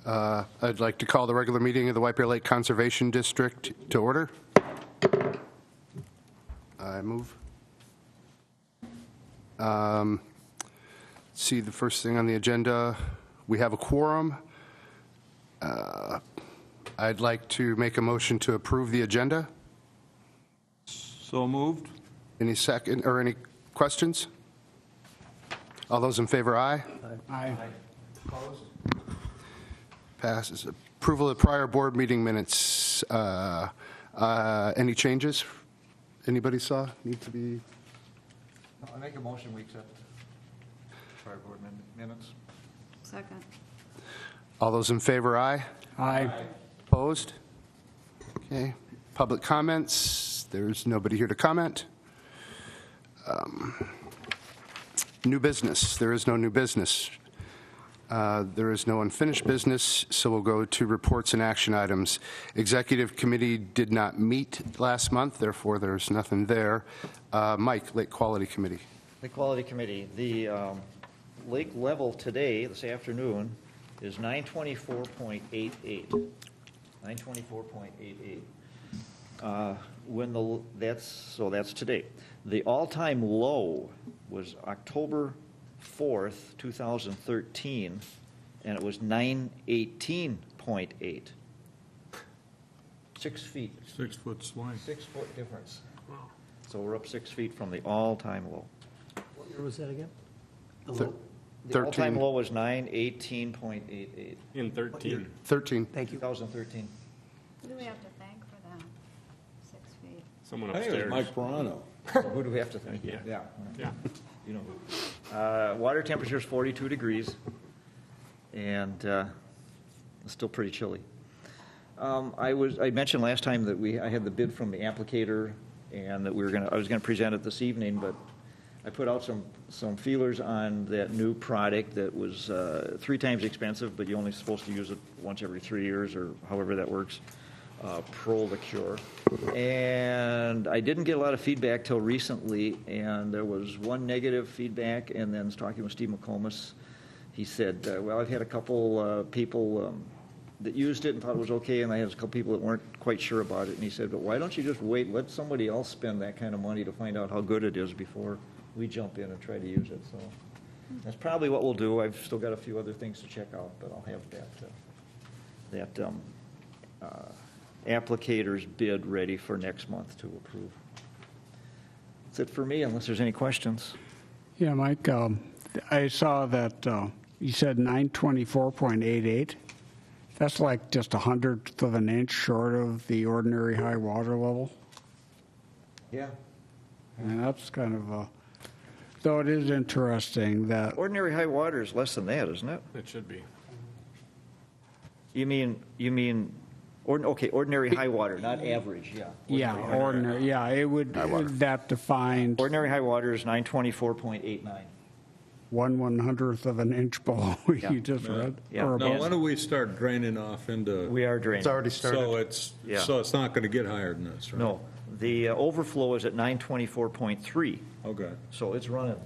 I'd like to call the regular meeting of the White Bear Lake Conservation District to order. I move. See, the first thing on the agenda, we have a quorum. I'd like to make a motion to approve the agenda. So moved. Any second, or any questions? All those in favor, aye? Aye. Opposed? Passes. Approval of prior board meeting minutes. Any changes? Anybody saw need to be? I make a motion, we accept prior board minutes. Second. All those in favor, aye? Aye. Opposed? Okay. Public comments. There's nobody here to comment. New business. There is no new business. There is no unfinished business, so we'll go to reports and action items. Executive committee did not meet last month, therefore there's nothing there. Mike, Lake Quality Committee. Lake Quality Committee, the lake level today, this afternoon, is 924.88. 924.88. That's today. The all-time low was October 4th, 2013, and it was 918.8. 6 feet. 6 foot swing. 6 foot difference. So we're up 6 feet from the all-time low. What year was that again? The all-time low was 918.88. In 13. 13. Thank you. 2013. Who do we have to thank for that? 6 feet. Someone I think it was upstairs. Mike Morano. Who do we have to thank? Yeah. Yeah. Yeah. You know. Water temperature is 42 degrees, and it's still pretty chilly. I mentioned last time that I had the bid from the applicator, and that I was gonna present it this evening, but I put out some feelers on that new product that was 3 times expensive, but you're only supposed to use it once every 3 years, or however that works. Prolicure. And I didn't get a lot of feedback till recently, and there was one negative feedback, and then talking with Steve McComas, he said, well, I've had a couple people that used it and thought it was okay, and I had a couple people that weren't quite sure about it, and he said, but why don't you just wait, let somebody else spend that kind of money to find out how good it is before we jump in and try to use it. So that's probably what we'll do. I've still got a few other things to check out, but I'll have that applicator's bid ready for next month to approve. That's it for me, unless there's any questions. Yeah, Mike, I saw that you said 924.88. That's like just 1/100th of an inch short of the ordinary high water level. Yeah. And that's kind of though it is interesting that, Ordinary high water is less than that, isn't it? It should be. You mean, ordinary high water, not average, yeah. yeah, ordinary, yeah, it would, that defined Ordinary high water is 924.89. 1/100th of an inch below Yeah. you just read. Yeah. Or No, Now, above. when do we start draining off into? We are draining. It's already started. So it's not going to get higher than this, right? No, the overflow is at 924.3, Okay. so it's running.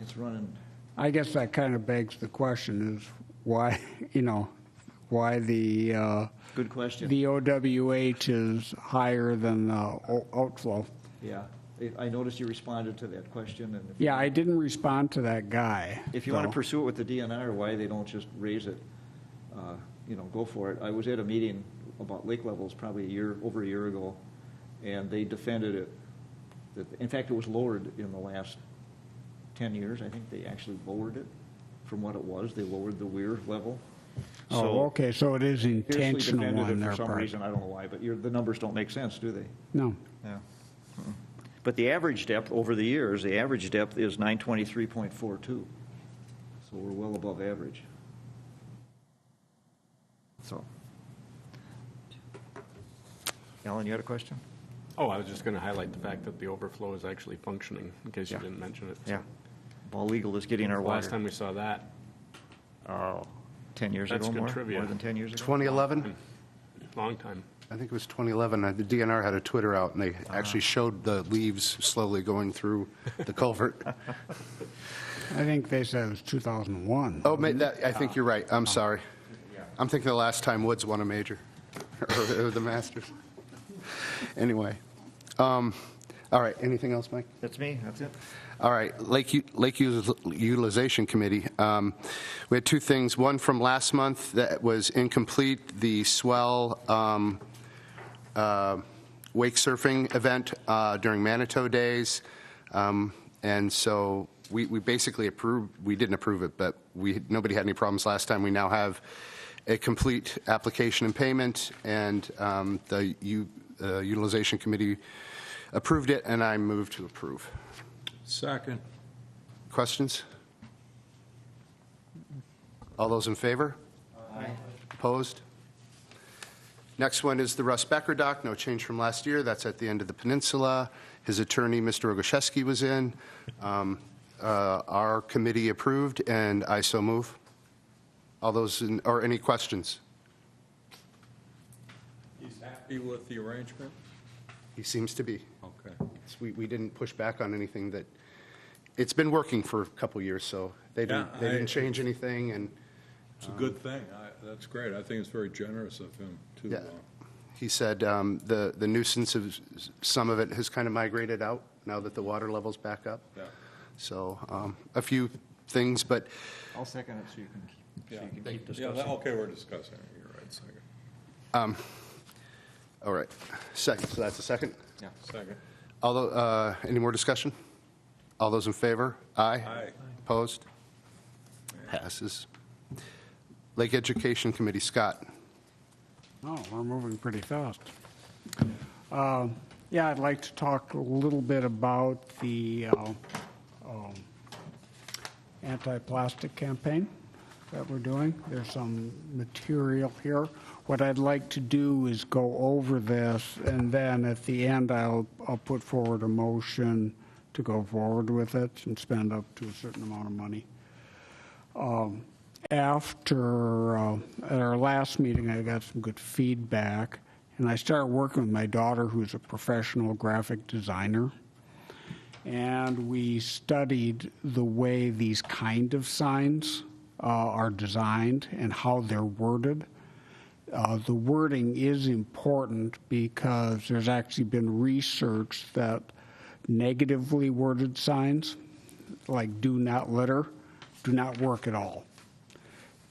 It's running. I guess that kind of begs the question is why, why the Good question. the OWH is higher than the outflow. Yeah, I noticed you responded to that question, and Yeah, I didn't respond to that guy. if you want to though. pursue it with the DNR, why they don't just raise it, go for it. I was at a meeting about lake levels probably over a year ago, and they defended it. In fact, it was lowered in the last 10 years. I think they actually lowered it from what it was. They lowered the weir level. Oh, okay, so it is Fiercely intentional defended on it their for some part. reason. I don't know why, but the numbers don't make sense, do they? No. Yeah. But the average depth over the years, the average depth is 923.42. So we're well above average. So. Alan, you had a question? Oh, I was just going to highlight the fact that the overflow is actually functioning, in case you Yeah. didn't mention it. Yeah. Ball Eagle is getting our Last water. time we saw that, 10 years That's ago, good more? trivia. More than 10 years ago? 2011? long time. I think it was 2011. The DNR had a Twitter out, and they actually showed the leaves slowly going through the culvert. I think they said it was 2001. Oh, I think you're right. I'm sorry. I'm thinking the last time Woods won a major, or the Masters. Anyway. All right, anything else, Mike? That's me, that's it. All right, Lake Utilization Committee. We had two things. One from last month that was incomplete, the swell wake surfing event during Manitou Days. And so we basically approved, we didn't approve it, but nobody had any problems last time. We now have a complete application and payment, and the Utilization Committee approved it, and I move to approve. Second. Questions? All those in favor? Aye. Opposed? Next one is the Russ Becker doc, no change from last year. That's at the end of the peninsula. His attorney, Mr. Ogoshevsky, was in. Our committee approved, and I so move. All those, or any questions? He's happy with the arrangement? He seems to be. Okay. We didn't push back on anything that, it's been working for a couple years, so they Yeah, didn't change anything, and It's a good thing. That's great. I think it's very generous of him to, yeah. He said the nuisance of some of it has kind of migrated out now that the water level's back up. yeah. So a few things, but I'll second it so you Yeah, can keep Yeah, discussing. okay, we're discussing it. You're right, second. all right. Second, so that's a second. Yeah. Any more discussion? All those in favor? Aye. Aye. Opposed? Passes. Lake Education Committee, Scott. Oh, we're moving pretty fast. Yeah, I'd like to talk a little bit about the anti-plastic campaign that we're doing. There's some material here. What I'd like to do is go over this, and then at the end, I'll put forward a motion to go forward with it and spend up to a certain amount of money. After at our last meeting, I got some good feedback, and I started working with my daughter, who's a professional graphic designer, and we studied the way these kind of signs are designed and how they're worded. The wording is important because there's actually been research that negatively worded signs, like "do not litter," do not work at all,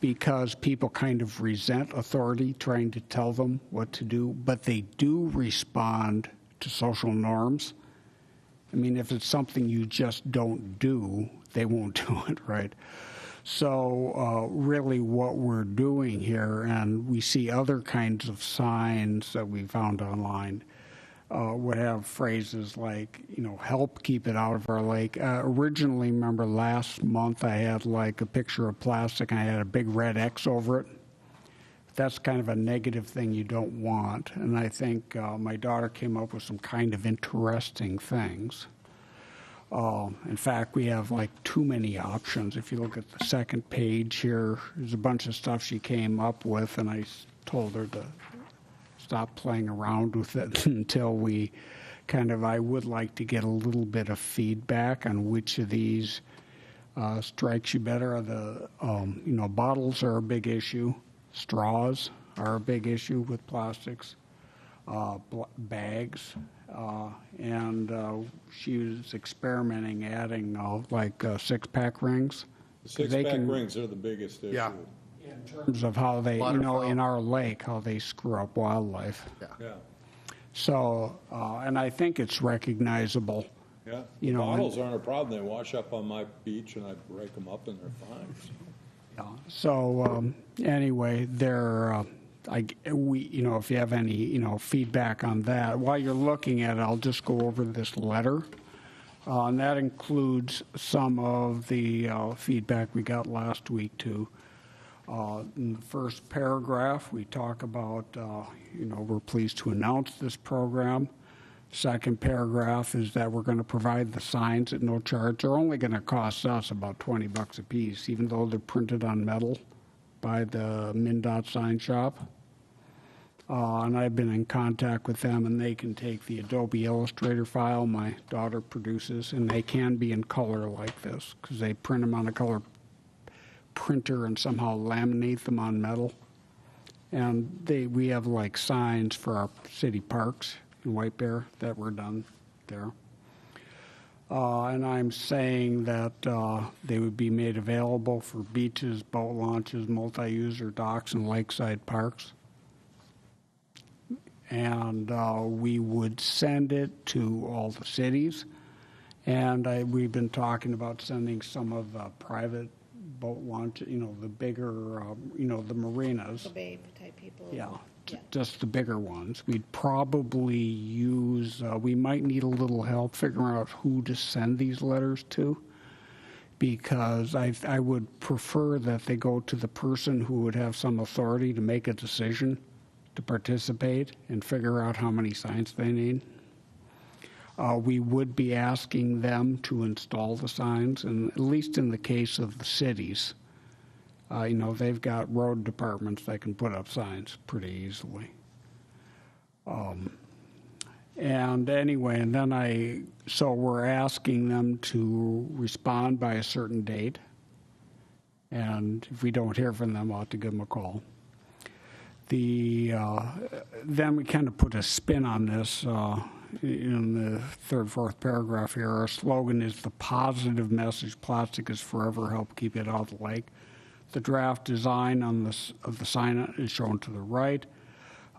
because people kind of resent authority trying to tell them what to do, but they do respond to social norms. I mean, if it's something you just don't do, they won't do it, right? So really what we're doing here, and we see other kinds of signs that we found online, would have phrases like, help keep it out of our lake. Originally, remember last month I had like a picture of plastic and I had a big red X over it. That's kind of a negative thing you don't want. And I think my daughter came up with some kind of interesting things. In fact, we have like too many options. If you look at the second page here, there's a bunch of stuff she came up with, and I told her to stop playing around with it until we I would like to get a little bit of feedback on which of these strikes you better. The, bottles are a big issue. Straws are a big issue with plastics. Bags. And she was experimenting adding six-pack rings. Six-pack rings are the biggest issue. Yeah. In terms of how they, Waterfowl. in our lake, how they screw up wildlife. Yeah, So, and I think it's recognizable. yeah. You know, Bottles aren't a problem. They wash up on my beach and I break them up and they're fine. So anyway, there, if you have any, feedback on that, while you're looking at it, I'll just go over this letter. And that includes some of the feedback we got last week too. In the first paragraph, we talk about, we're pleased to announce this program. Second paragraph is that we're going to provide the signs at no charge. They're only going to cost us about $20 a piece, even though they're printed on metal by the MnDOT sign shop. And I've been in contact with them, and they can take the Adobe Illustrator file my daughter produces, and they can be in color like this, because they print them on a color printer and somehow laminate them on metal. And we have like signs for our city parks in White Bear that were done there. And I'm saying that they would be made available for beaches, boat launches, multi-user docks, and lakeside parks. And we would send it to all the cities. And we've been talking about sending some of the private boat launch, the bigger, the marinas. The Babe type people. Yeah, Yeah. just the bigger ones. We'd probably use, we might need a little help figuring out who to send these letters to, because I would prefer that they go to the person who would have some authority to make a decision to participate and figure out how many signs they need. We would be asking them to install the signs, and at least in the case of the cities, they've got road departments that can put up signs pretty easily. And anyway, and then so we're asking them to respond by a certain date. And if we don't hear from them, I'll have to give them a call. Then we kind of put a spin on this in the third, fourth paragraph here. Our slogan is the positive message, plastic is forever, help keep it out of the lake. The draft design of the sign is shown to the right.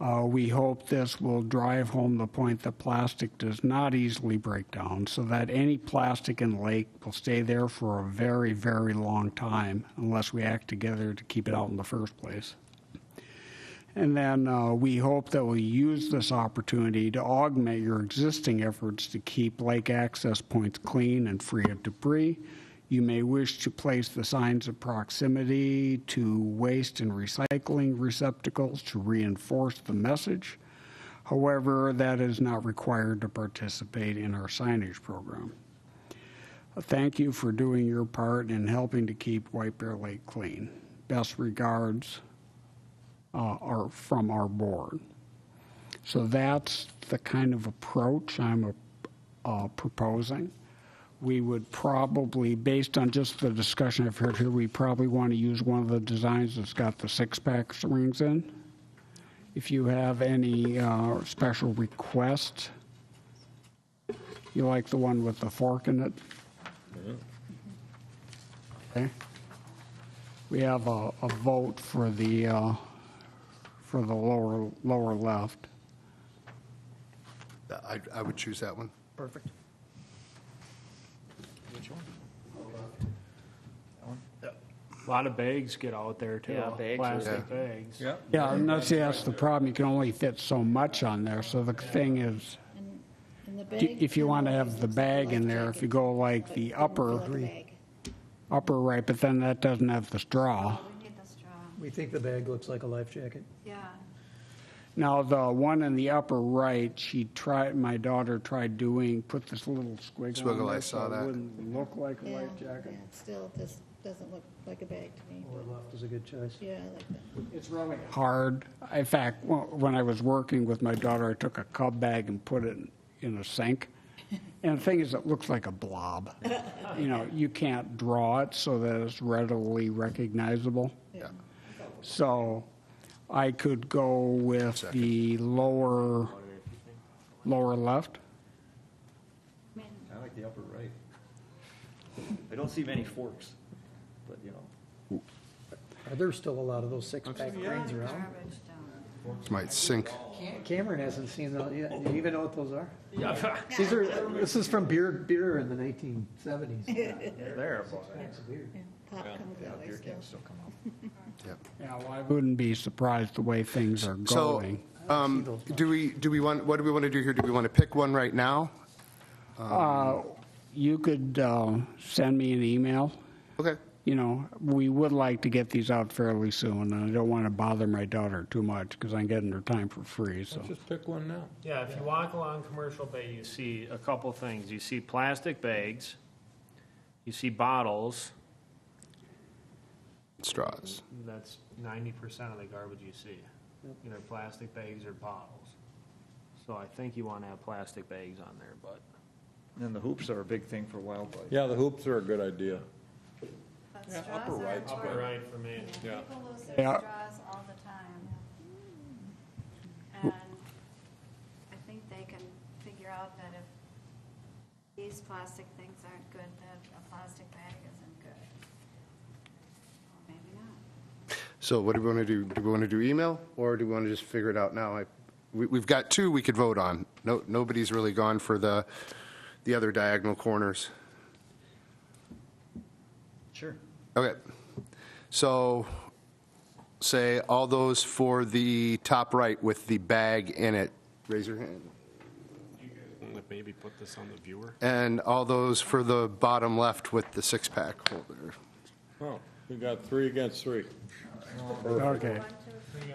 We hope this will drive home the point that plastic does not easily break down, so that any plastic in the lake will stay there for a very, very long time unless we act together to keep it out in the first place. And then we hope that we'll use this opportunity to augment your existing efforts to keep lake access points clean and free of debris. You may wish to place the signs of proximity to waste and recycling receptacles to reinforce the message. However, that is not required to participate in our signage program. Thank you for doing your part in helping to keep White Bear Lake clean. Best regards are from our board. So that's the kind of approach I'm proposing. We would probably, based on just the discussion I've heard here, we probably want to use one of the designs that's got the six-pack rings in. If you have any special requests, you like the one with the fork in it? Okay. We have a vote for the lower left. I would choose that one. Perfect. Which one? That one? A lot of bags get out there too. Yeah, bags. Plastic Yeah. bags. Yeah. Yeah, and that's the problem. You can only fit so much on there. So the thing is, And the bag. if you want to have the bag in there, if you go like the upper right, but then that doesn't have the straw. We need the straw. We think the bag looks like a life jacket. Yeah. Now, the one in the upper right, my daughter tried put this little squiggle on Squiggle, there I saw so that. it wouldn't look like a Yeah, life jacket. yeah, still, this doesn't look like a bag to me. Or left is a good choice. Yeah, I like that. It's really hard. In fact, when I was working with my daughter, I took a Cub bag and put it in a sink. And the thing is, it looks like a blob. You can't draw it so that it's readily recognizable. Yeah. So I could go with the lower left. I mean, I like the upper right. I don't see many forks, but Are there still a lot of those six-pack rings around? garbage down. Might sink. Cameron hasn't seen those yet. Do you even know what those are? This is from beer in the 1970s. there, boy. Pop comes that way Beer still. cans still come out. Yeah, well, I wouldn't be surprised the way things are So, going. what do we want to do here? Do we want to pick one right now? You could send me an email. Okay. We would like to get these out fairly soon, and I don't want to bother my daughter too much because I'm getting her time for free, so. Just pick one now. Yeah, if you walk along Commercial Bay, you see a couple things. You see plastic bags, you see bottles. Straws. That's 90% of the garbage you see. Either plastic bags or bottles. So I think you want to have plastic bags on there, but. And the hoops are a big thing for wildlife. Yeah, the hoops are a good idea. But Yeah, straws upper are right's important. Right for me. Yeah. People lose their Yeah. straws all the time. these plastic things aren't good, that a plastic bag isn't good. Well, maybe not. So what do we want to do? Do we want to do email, or do we want to just figure it out now? We've got two we could vote on. Nobody's really gone for the other diagonal corners. Sure. Okay. So say all those for the top right with the bag in it. Raise your hand. Maybe put this on the viewer. And all those for the bottom left with the six-pack holder. Oh, we got 3 against 3. Okay. 1, 2, 3, 4. Did you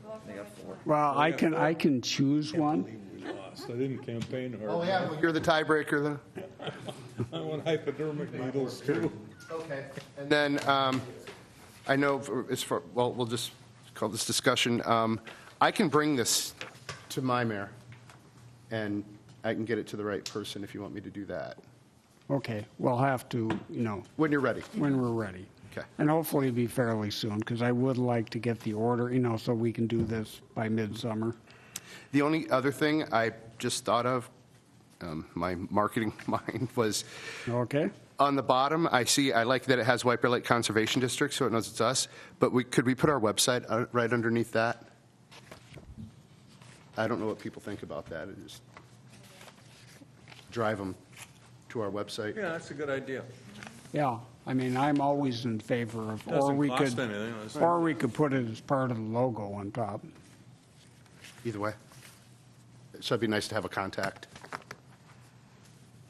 vote for which one? Well, I can choose one. We lost. I didn't campaign hard. Oh, yeah, well, you're the tiebreaker then? I want hypodermic needles too. Okay. And then, I know, well, we'll just call this discussion. I can bring this to my mayor, and I can get it to the right person if you want me to do that, Okay, we'll have to, when you're ready. when we're ready. Okay. And hopefully it'll be fairly soon, because I would like to get the order, so we can do this by midsummer. The only other thing I just thought of, my marketing mind, was Okay? on the bottom, I like that it has White Bear Lake Conservation District, so it knows it's us, but could we put our website right underneath that? I don't know what people think about that. It just drive them to our website. Yeah, that's a good idea. Yeah, I'm always in favor of, Doesn't cost anything, it's- or we could put it as part of the logo on top. Either way. So it'd be nice to have a contact.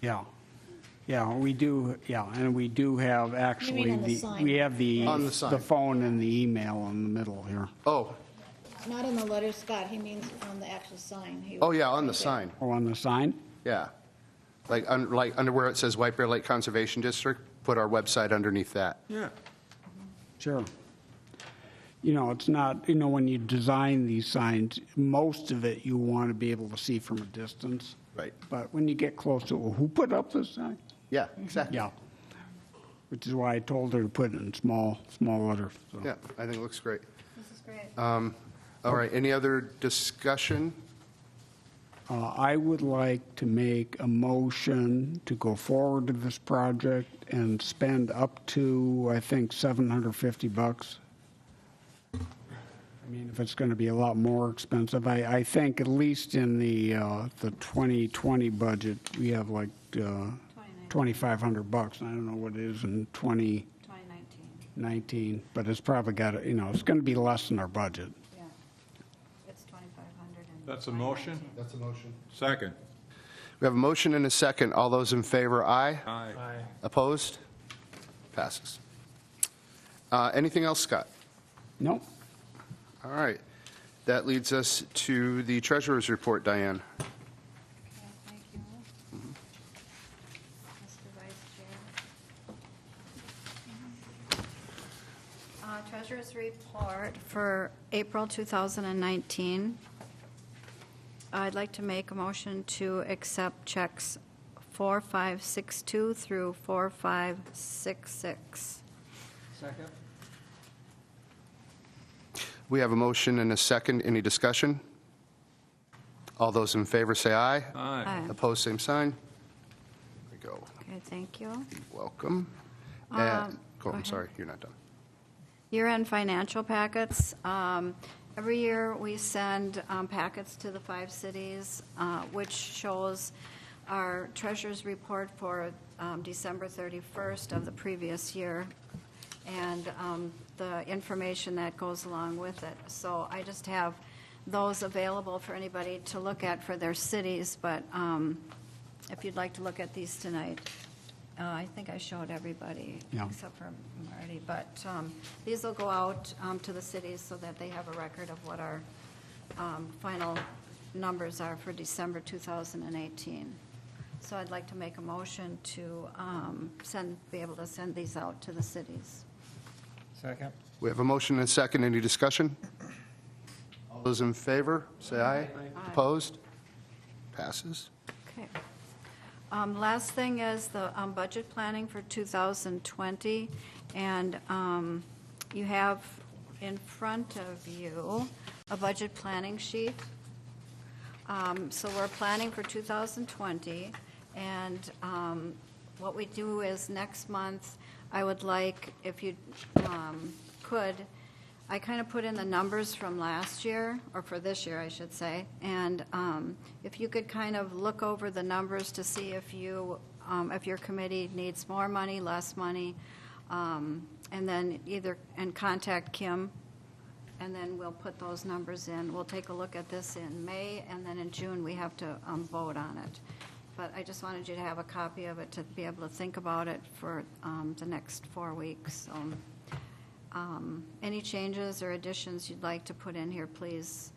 Yeah. Yeah, we do, and we do have actually, on the sign? we have On the sign. the phone and the email in the middle here. Oh, Not on the letter, Scott, he means on the actual sign. oh, yeah, on the sign, Oh, on the sign? yeah. Like under where it says White Bear Lake Conservation District, put our website underneath that. Yeah. Sure. It's not, when you design these signs, most of it you want to be able to see from a distance. Right. But when you get close to, well, who put up this sign? Yeah, exactly. Yeah. Which is why I told her to put it in small letters. so. Yeah, I think it looks great. This is great. All right, any other discussion? I would like to make a motion to go forward to this project and spend up to, I think, $750. If it's going to be a lot more expensive, I think at least in the 2020 budget, we have like $2,500. I don't know what it is in 2019, 2019, but it's probably got, it's going to be less than our budget. yeah. It's 2,500 in That's a motion? 2019. That's a motion. Second. We have a motion and a second. All those in favor, aye. Aye. Opposed? Passes. Anything else, Scott? No? All right. That leads us to the treasurer's report, Diane. Okay, thank you. Mr. Vice Chair. Treasurer's report for April 2019. I'd like to make a motion to accept checks 4562 through 4566. Second? We have a motion and a second. Any discussion? All those in favor say aye. Aye. Aye. Opposed, same sign. There we go. Okay, thank you. Welcome. Go I'm ahead. sorry, you're not done. Year-end financial packets. Every year, we send packets to the 5 cities, which shows our treasurer's report for December 31st of the previous year, and the information that goes along with it. So I just have those available for anybody to look at for their cities, but if you'd like to look at these tonight, I think I showed everybody, Yeah. except for Marty. But these will go out to the cities so that they have a record of what our final numbers are for December 2018. So I'd like to make a motion to be able to send these out to the cities. Second? We have a motion and a second. Any discussion? All those in favor, say aye. Opposed? Passes. Okay. Last thing is the budget planning for 2020, and you have in front of you a budget planning sheet. So we're planning for 2020, And what we do is next month, I would like, if you could, I kind of put in the numbers from last year, or for this year, I should say. And if you could kind of look over the numbers to see if you, if your committee needs more money, less money, and then and contact Kim, and then we'll put those numbers in. We'll take a look at this in May, and then in June, we have to vote on it. But I just wanted you to have a copy of it to be able to think about it for the next 4 weeks. So, any changes or additions you'd like to put in here, please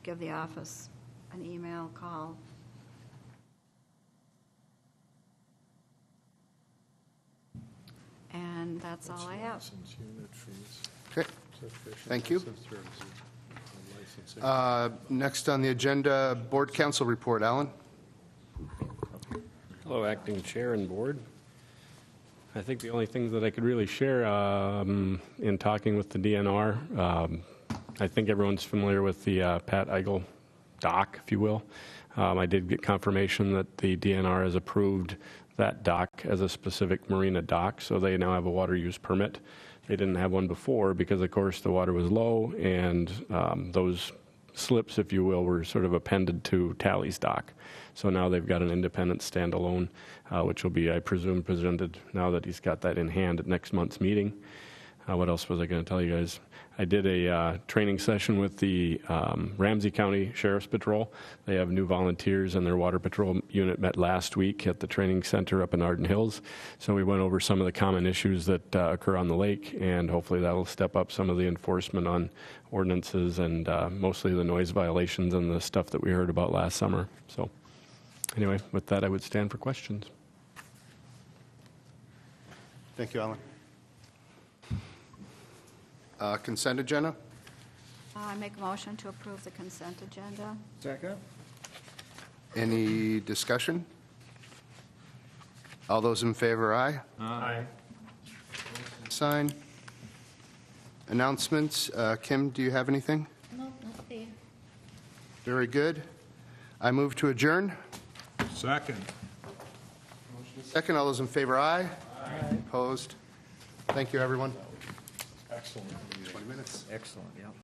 give the office an email, call. And that's all I have. Okay, thank you. Next on the agenda, Board Council Report. Alan? Hello, Acting Chair and Board. I think the only things that I could really share in talking with the DNR, I think everyone's familiar with the Pat Eigel dock, if you will. I did get confirmation that the DNR has approved that dock as a specific marina dock, so they now have a water use permit. They didn't have one before because, of course, the water was low, and those slips, if you will, were sort of appended to Talley's dock. So now they've got an independent standalone, which will be, I presume, presented now that he's got that in hand at next month's meeting. What else was I going to tell you guys? I did a training session with the Ramsey County Sheriff's Patrol. They have new volunteers, and their water patrol unit met last week at the training center up in Arden Hills. So we went over some of the common issues that occur on the lake, and hopefully that will step up some of the enforcement on ordinances and mostly the noise violations and the stuff that we heard about last summer. So anyway, with that, I would stand for questions. Thank you, Alan. Consent agenda? I make a motion to approve the consent agenda. Second? Any discussion? All those in favor, aye? Aye. Sign. Announcements. Kim, do you have anything? No, not there. Very good. I move to adjourn. Second. Second, all those in favor, aye? Aye. Opposed? Thank you, everyone. Excellent. 20 minutes. Excellent, yeah.